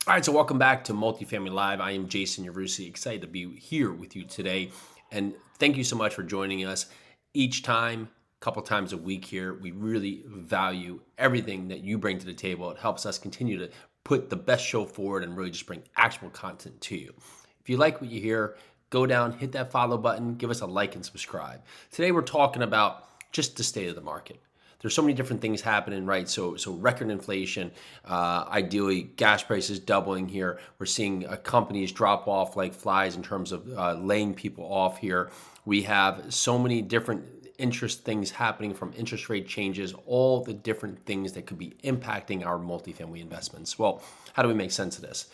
All right, so welcome back to Multifamily Live. I am Jason Yarusi, excited to be here with you today. And thank you so much for joining us each time, a couple times a week here. We really value everything that you bring to the table. It helps us continue to put the best show forward and really just bring actual content to you. If you like what you hear, go down, hit that follow button, give us a like and subscribe. Today we're talking about just the state of the market. There's so many different things happening, right? So record inflation, ideally gas prices doubling here. We're seeing companies drop off like flies in terms of laying people off here. We have so many different interest things happening, from interest rate changes, all the different things that could be impacting our multifamily investments. Well, how do we make sense of this?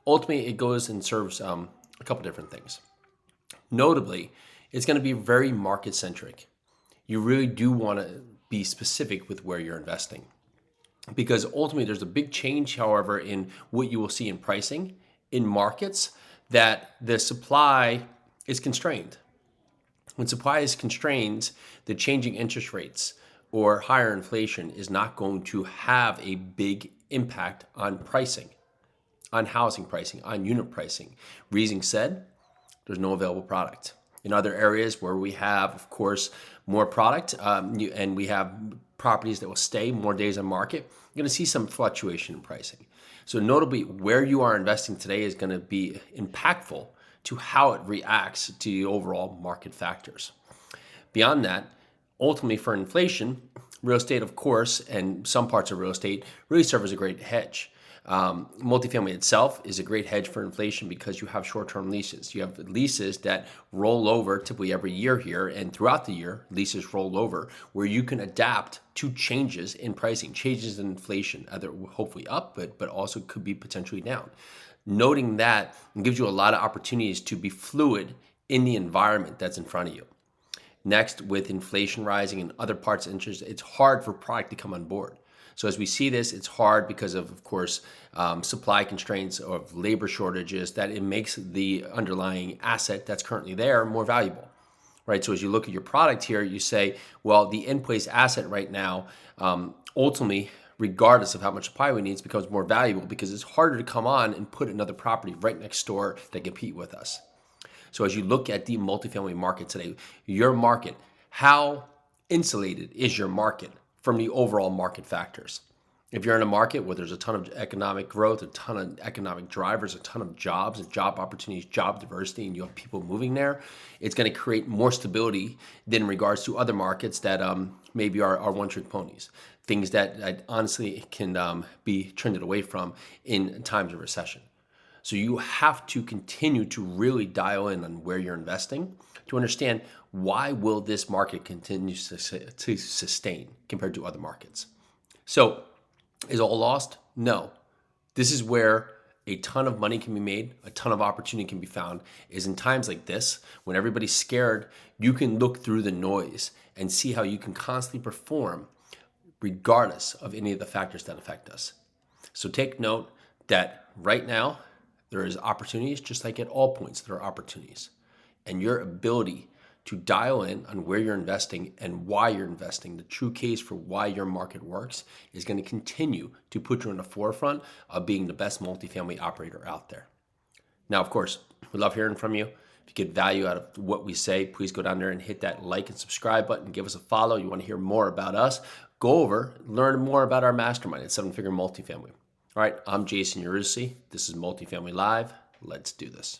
Ultimately, it goes and serves a couple different things. Notably, it's going to be very market centric. You really do want to be specific with where you're investing, because ultimately there's a big change, however, in what you will see in pricing in markets that the supply is constrained. When supply is constrained, the changing interest rates or higher inflation is not going to have a big impact on pricing, on housing pricing, on unit pricing. Reason said, there's no available product. In other areas where we have, of course, more product and we have properties that will stay more days on market, you're going to see some fluctuation in pricing. So notably, where you are investing today is going to be impactful to how it reacts to the overall market factors. Beyond that, ultimately for inflation, real estate, of course, and some parts of real estate really serve as a great hedge. Multifamily itself is a great hedge for inflation because you have short-term leases. You have leases that roll over typically every year here, and throughout the year, leases roll over where you can adapt to changes in pricing, changes in inflation, either hopefully up, but also could be potentially down. Noting that gives you a lot of opportunities to be fluid in the environment that's in front of you. Next, with inflation rising and other parts of interest, it's hard for product to come on board. So as we see this, it's hard because of course, supply constraints or labor shortages, that it makes the underlying asset that's currently there more valuable, right? So as you look at your product here, you say, well, the in-place asset right now, ultimately, regardless of how much supply we need, becomes more valuable because it's harder to come on and put another property right next door that compete with us. So as you look at the multifamily market today, your market, how insulated is your market from the overall market factors? If you're in a market where there's a ton of economic growth, a ton of economic drivers, a ton of jobs and job opportunities, job diversity, and you have people moving there, it's going to create more stability than in regards to other markets that maybe are one-trick ponies, things that honestly can be trended away from in times of recession. So you have to continue to really dial in on where you're investing to understand, why will this market continue to sustain compared to other markets. So is all lost? No. This is where a ton of money can be made, a ton of opportunity can be found, is in times like this, when everybody's scared, you can look through the noise and see how you can constantly perform regardless of any of the factors that affect us. So take note that right now, there is opportunities, just like at all points there are opportunities. And your ability to dial in on where you're investing and why you're investing, the true case for why your market works, is going to continue to put you in the forefront of being the best multifamily operator out there. Now, of course, we love hearing from you. If you get value out of what we say, please go down there and hit that like and subscribe button. Give us a follow. You want to hear more about us, go over, learn more about our mastermind at 7 Figure Multifamily. All right, I'm Jason Yarusi. This is Multifamily Live. Let's do this.